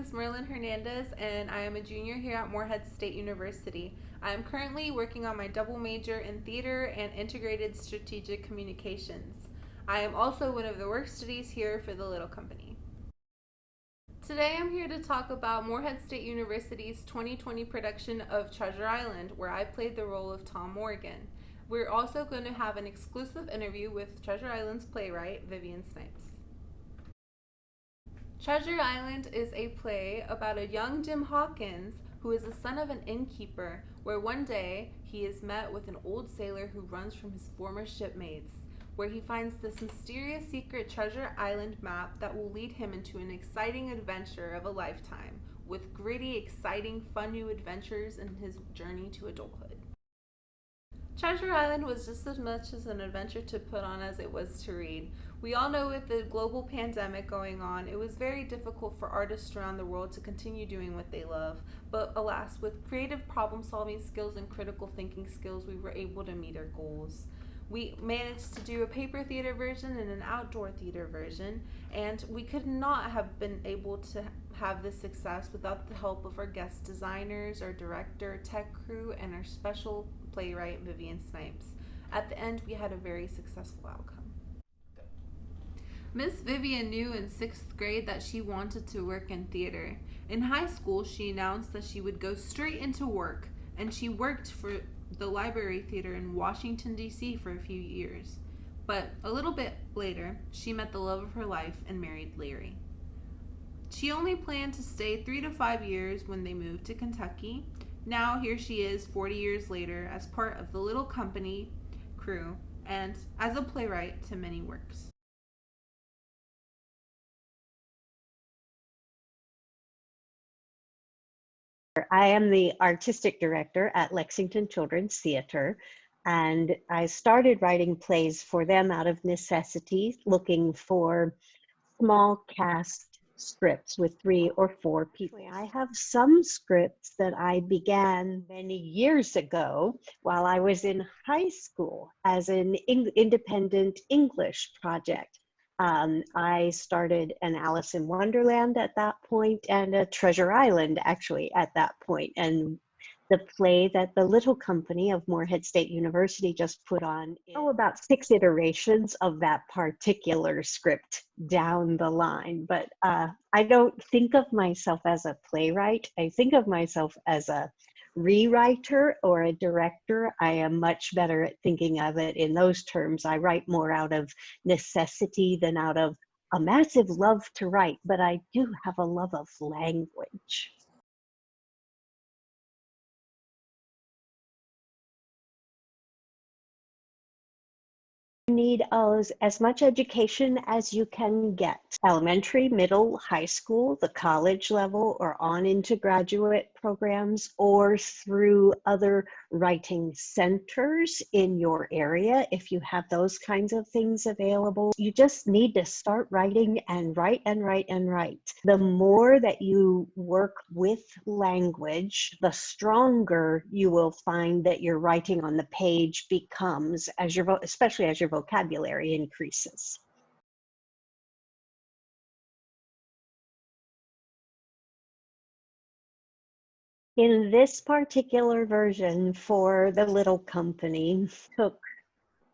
is Merlin Hernandez, and I am a junior here at Morehead State University. I am currently working on my double major in theater and integrated strategic communications. I am also one of the work studies here for the Little Company. Today I'm here to talk about Morehead State University's 2020 production of Treasure Island, where I played the role of Tom Morgan. We're also going to have an exclusive interview with Treasure Island's playwright, Vivian Snipes. Treasure Island is a play about a young Jim Hawkins who is the son of an innkeeper, where one day he is met with an old sailor who runs from his former shipmates, where he finds this mysterious secret Treasure Island map that will lead him into an exciting adventure of a lifetime, with gritty, exciting, fun new adventures in his journey to adulthood. Treasure Island was just as much as an adventure to put on as it was to read. We all know with the global pandemic going on, it was very difficult for artists around the world to continue doing what they love. But alas, with creative problem solving skills and critical thinking skills, we were able to meet our goals. We managed to do a paper theater version and an outdoor theater version, and we could not have been able to have this success without the help of our guest designers, our director, tech crew, and our special playwright, Vivian Snipes. At the end, we had a very successful outcome. Miss Vivian knew in 6th grade that she wanted to work in theater. In high school, she announced that she would go straight into work, and she worked for the Library Theater in Washington, D.C. for a few years. But a little bit later, she met the love of her life and married Larry. She only planned to stay 3 to 5 years when they moved to Kentucky. Now here she is 40 years later as part of the Little Company crew and as a playwright to many works. I am the artistic director at Lexington Children's Theater, and I started writing plays for them out of necessity, looking for small cast scripts with 3 or 4 people. I have some scripts that I began many years ago while I was in high school as an independent English project. I started an Alice in Wonderland at that point and a Treasure Island actually at that point. And the play that the Little Company of Morehead State University just put on, about 6 iterations of that particular script down the line. But I don't think of myself as a playwright. I think of myself as a rewriter or a director. I am much better at thinking of it in those terms. I write more out of necessity than out of a massive love to write, but I do have a love of language. You need as much education as you can get. Elementary, middle, high school, the college level, or on into graduate programs, or through other writing centers in your area if you have those kinds of things available. You just need to start writing and write and write and write. The more that you work with language, the stronger you will find that your writing on the page becomes, especially as your vocabulary increases. In this particular version for the Little Company, took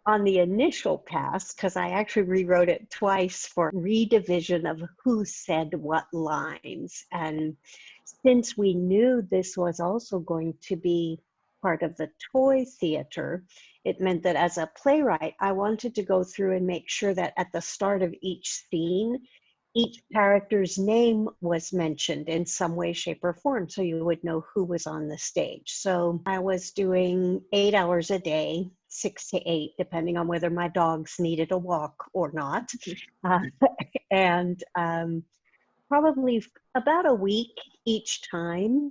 on the initial pass, because I actually rewrote it twice for redivision of who said what lines. And since we knew this was also going to be part of the toy theater, it meant that as a playwright, I wanted to go through and make sure that at the start of each scene, each character's name was mentioned in some way, shape, or form, so you would know who was on the stage. So I was doing 8 hours a day, 6 to 8, depending on whether my dogs needed a walk or not. And probably about a week each time.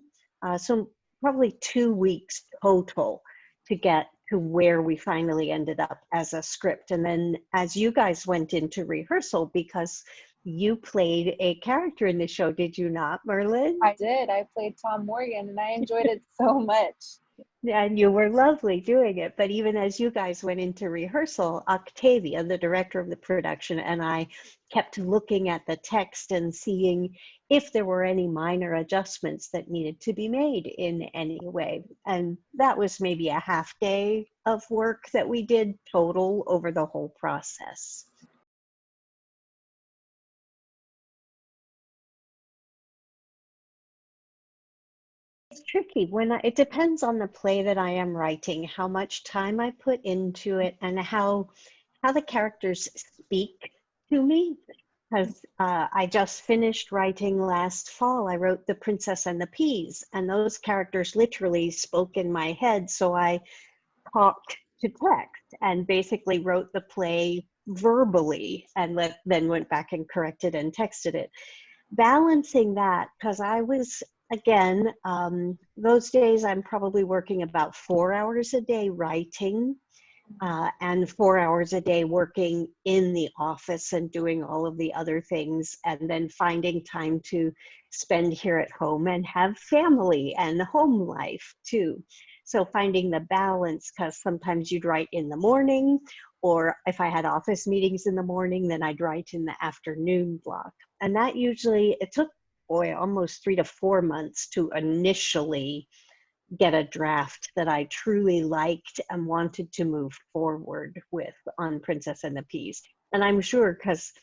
So probably 2 weeks total to get to where we finally ended up as a script. And then as you guys went into rehearsal, because you played a character in the show, did you not, Merlin? I did. I played Tom Morgan, and I enjoyed it so much. And you were lovely doing it. But even as you guys went into rehearsal, Octavia, the director of the production, and I kept looking at the text and seeing if there were any minor adjustments that needed to be made in any way. And that was maybe a half day of work that we did total over the whole process. It's tricky it depends on the play that I am writing, how much time I put into it, and how the characters speak to me. Because I just finished writing last fall. I wrote The Princess and the Peas, and those characters literally spoke in my head. So I talked to text and basically wrote the play verbally and then went back and corrected and texted it. Balancing that, because I was, again, those days I'm probably working about 4 hours a day writing and 4 hours a day working in the office and doing all of the other things, and then finding time to spend here at home and have family and home life too. So finding the balance, because sometimes you'd write in the morning, or if I had office meetings in the morning, then I'd write in the afternoon block. And that usually, it took, boy, almost 3 to 4 months to initially get a draft that I truly liked and wanted to move forward with on Princess and the Peas. And I'm sure because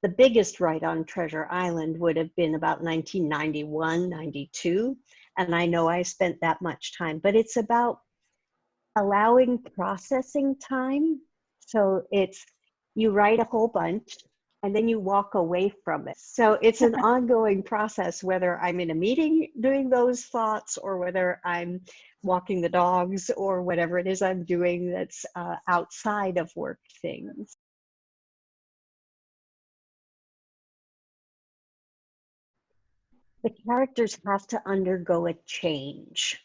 the biggest write on Treasure Island would have been about 1991, 92. And I know I spent that much time, but it's about allowing processing time. So it's, you write a whole bunch and then you walk away from it. So it's an ongoing process, whether I'm in a meeting doing those thoughts or whether I'm walking the dogs or whatever it is I'm doing that's outside of work things. The characters have to undergo a change.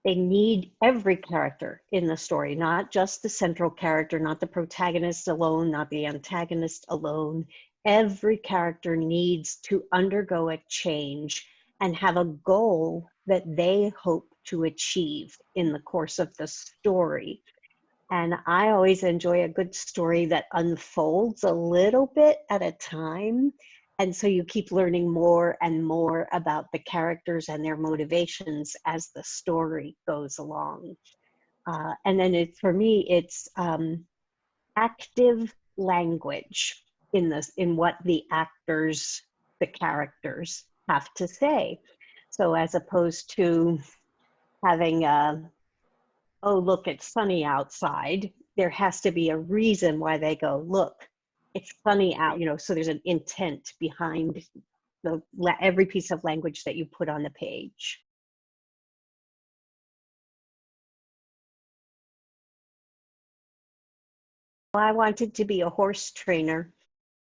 They need every character in the story, not just the central character, not the protagonist alone, not the antagonist alone. Every character needs to undergo a change and have a goal that they hope to achieve in the course of the story. And I always enjoy a good story that unfolds a little bit at a time. And so you keep learning more and more about the characters and their motivations as the story goes along. And then for me, it's active language in what the actors, the characters have to say. So as opposed to having a, oh, look, it's sunny outside, there has to be a reason why they go, look, it's sunny out, so there's an intent behind every piece of language that you put on the page. I wanted to be a horse trainer.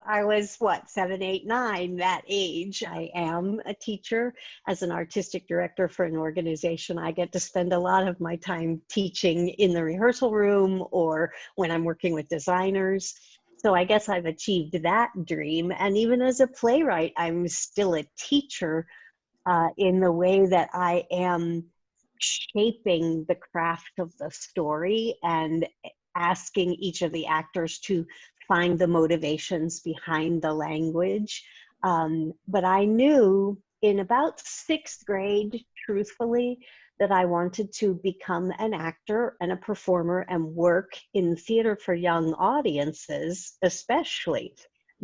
I was what, 7, 8, 9, that age. I am a teacher. As an artistic director for an organization, I get to spend a lot of my time teaching in the rehearsal room or when I'm working with designers. So I guess I've achieved that dream. And even as a playwright, I'm still a teacher in the way that I am shaping the craft of the story and asking each of the actors to find the motivations behind the language. But I knew in about 6th grade, truthfully, that I wanted to become an actor and a performer and work in theater for young audiences, especially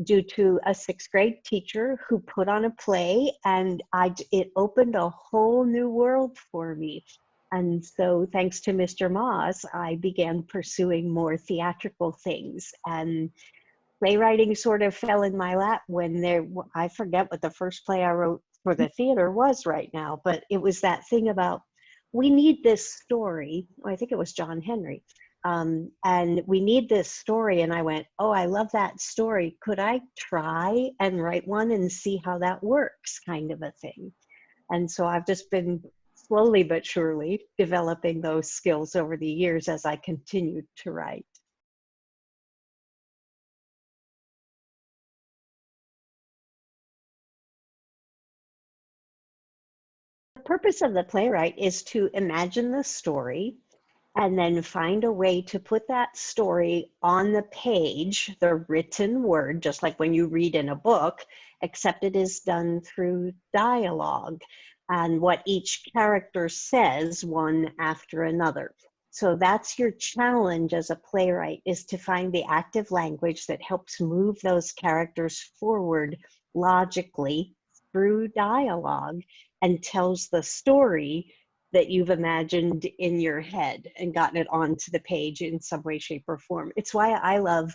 due to a 6th grade teacher who put on a play, and it opened a whole new world for me. And so thanks to Mr. Moss, I began pursuing more theatrical things, and playwriting sort of fell in my lap I forget what the first play I wrote for the theater was right now, but it was that thing about, we need this story. I think it was John Henry. And we need this story. And I went, oh, I love that story. Could I try and write one and see how that works, kind of a thing. And so I've just been slowly but surely developing those skills over the years as I continue to write. The purpose of the playwright is to imagine the story and then find a way to put that story on the page, the written word, just like when you read in a book, except it is done through dialogue and what each character says one after another. So that's your challenge as a playwright, is to find the active language that helps move those characters forward logically through dialogue and tells the story that you've imagined in your head and gotten it onto the page in some way, shape, or form. It's why I love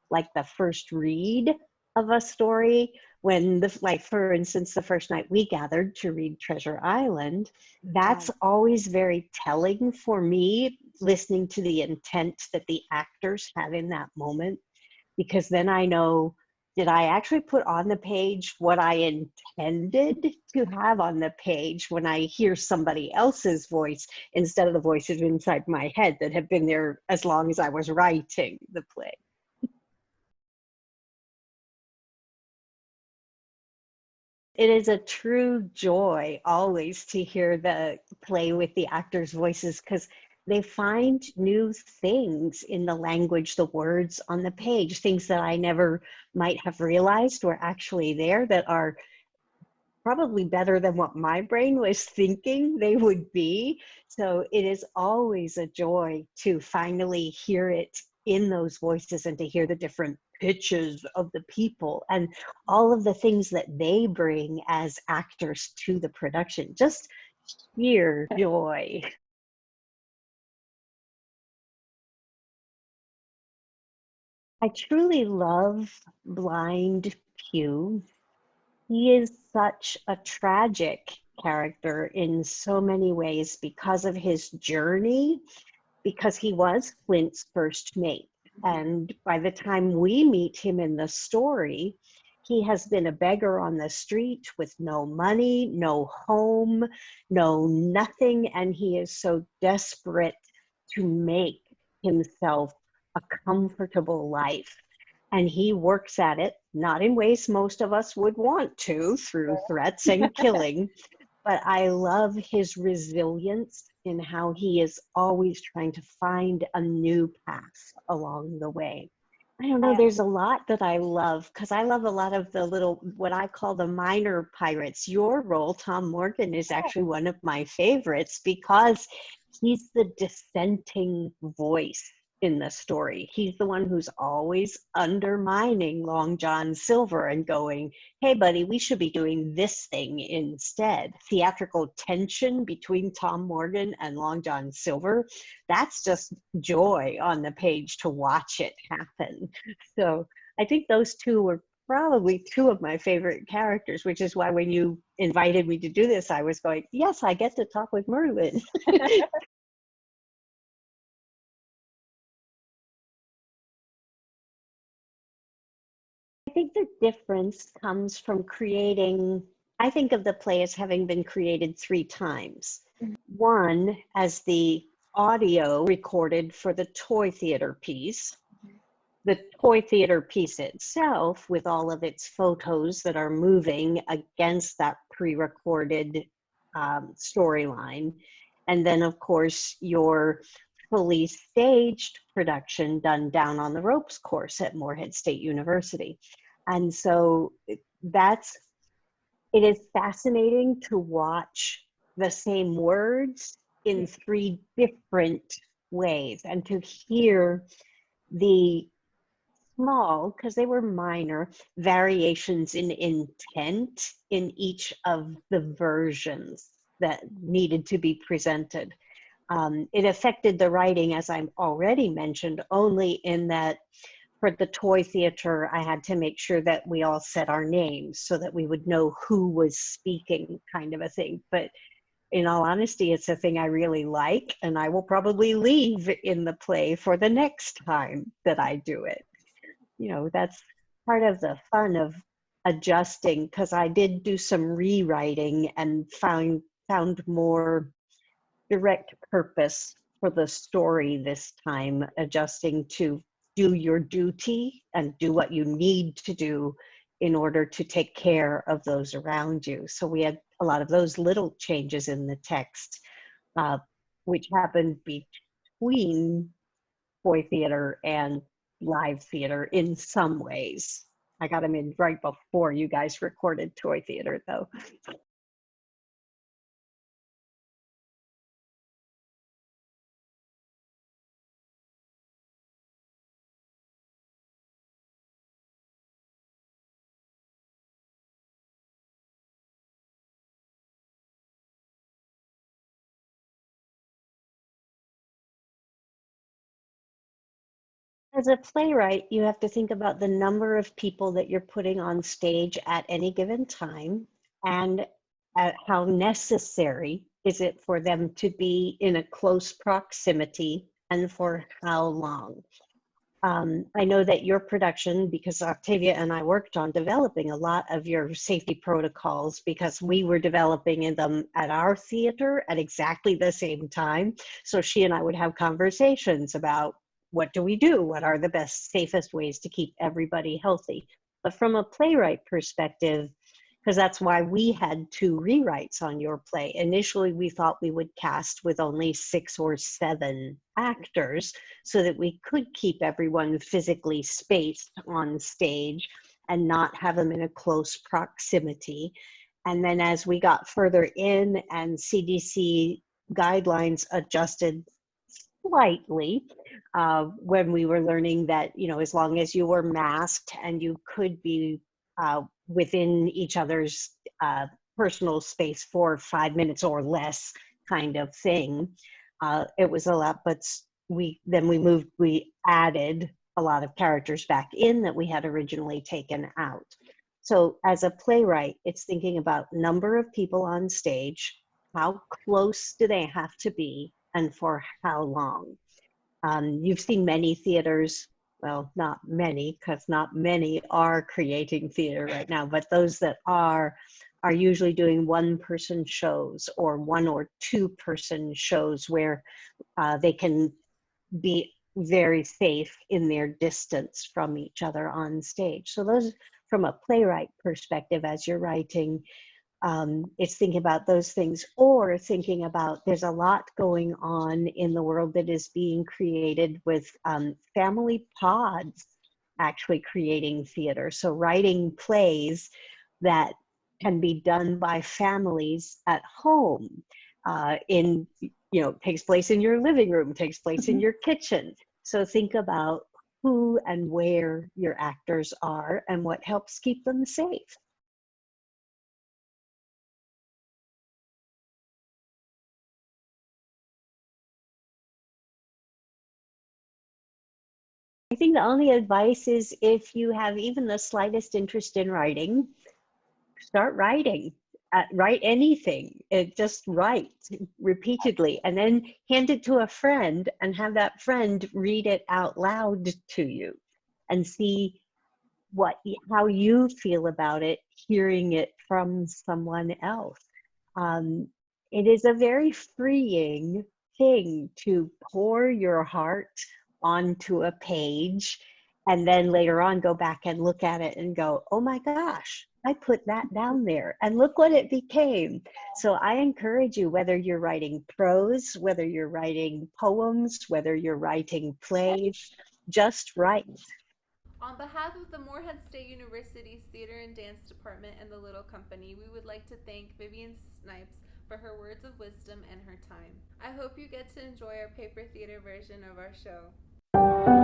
like the first read of a story, when like for instance, the first night we gathered to read Treasure Island, that's always very telling for me, listening to the intent that the actors have in that moment, because then I know, did I actually put on the page what I intended to have on the page when I hear somebody else's voice instead of the voices inside my head that have been there as long as I was writing the play. It is a true joy always to hear the play with the actors' voices, because they find new things in the language, the words on the page, things that I never might have realized were actually there, that are probably better than what my brain was thinking they would be. So it is always a joy to finally hear it in those voices and to hear the different pitches of the people and all of the things that they bring as actors to the production. Just sheer joy. I truly love Blind Pew. He is such a tragic character in so many ways because of his journey, because he was Flint's first mate. And by the time we meet him in the story, he has been a beggar on the street with no money, no home, no nothing. And he is so desperate to make himself a comfortable life. And he works at it, not in ways most of us would want to, through threats and killing, but I love his resilience in how he is always trying to find a new path along the way. I don't know, there's a lot that I love, because I love a lot of the little, what I call the minor pirates. Your role, Tom Morgan, is actually one of my favorites because he's the dissenting voice in the story. He's the one who's always undermining Long John Silver and going, hey, buddy, we should be doing this thing instead. Theatrical tension between Tom Morgan and Long John Silver, that's just joy on the page to watch it happen. So I think those two were probably two of my favorite characters, which is why when you invited me to do this, I was going, yes, I get to talk with Merlin. I think the difference comes from creating, I think of the play as having been created 3 times. One as the audio recorded for the toy theater piece, the toy theater piece itself with all of its photos that are moving against that pre-recorded storyline. And then of course your fully staged production done down on the ropes course at Morehead State University. And so that's, it is fascinating to watch the same words in 3 different ways and to hear the small, because they were minor, variations in intent in each of the versions that needed to be presented. It affected the writing, as I already mentioned, only in that for the toy theater, I had to make sure that we all said our names so that we would know who was speaking, kind of a thing. But in all honesty, it's a thing I really like, and I will probably leave in the play for the next time that I do it. You know, that's part of the fun of adjusting, because I did do some rewriting and found more direct purpose for the story this time, adjusting to do your duty and do what you need to do in order to take care of those around you. So we had a lot of those little changes in the text, which happened between toy theater and live theater in some ways. I got them in right before you guys recorded toy theater, though. As a playwright, you have to think about the number of people that you're putting on stage at any given time and how necessary is it for them to be in a close proximity and for how long. I know that your production, because Octavia and I worked on developing a lot of your safety protocols because we were developing them at our theater at exactly the same time. So she and I would have conversations about what do we do? What are the best, safest ways to keep everybody healthy? But from a playwright perspective, because that's why we had two rewrites on your play. Initially, we thought we would cast with only 6 or 7 actors so that we could keep everyone physically spaced on stage and not have them in a close proximity. And then as we got further in and CDC guidelines adjusted slightly when we were learning that, you know, as long as you were masked and you could be within each other's personal space for 5 minutes or less kind of thing, it was a lot, but we added a lot of characters back in that we had originally taken out. So as a playwright, it's thinking about number of people on stage, how close do they have to be, and for how long. You've seen many theaters, well, not many, because not many are creating theater right now, but those that are usually doing one-person shows or 1 or 2-person shows where they can be very safe in their distance from each other on stage. So those, from a playwright perspective, as you're writing, it's thinking about those things, or thinking about there's a lot going on in the world that is being created with family pods actually creating theater. So writing plays that can be done by families at home in, you know, takes place in your living room, takes place in your kitchen. So think about who and where your actors are and what helps keep them safe. I think the only advice is if you have even the slightest interest in writing, start writing. Write anything. Just write repeatedly and then hand it to a friend and have that friend read it out loud to you and see how you feel about it, hearing it from someone else. Um, it is a very freeing thing to pour your heart onto a page and then later on go back and look at it and go, oh my gosh, I put that down there and look what it became. So I encourage you, whether you're writing prose, whether you're writing poems, whether you're writing plays, just write. On behalf of the Morehead State University's Theater and Dance Department and the Little Company, we would like to thank Vivian Snipes for her words of wisdom and her time. I hope you get to enjoy our paper theater version of our show.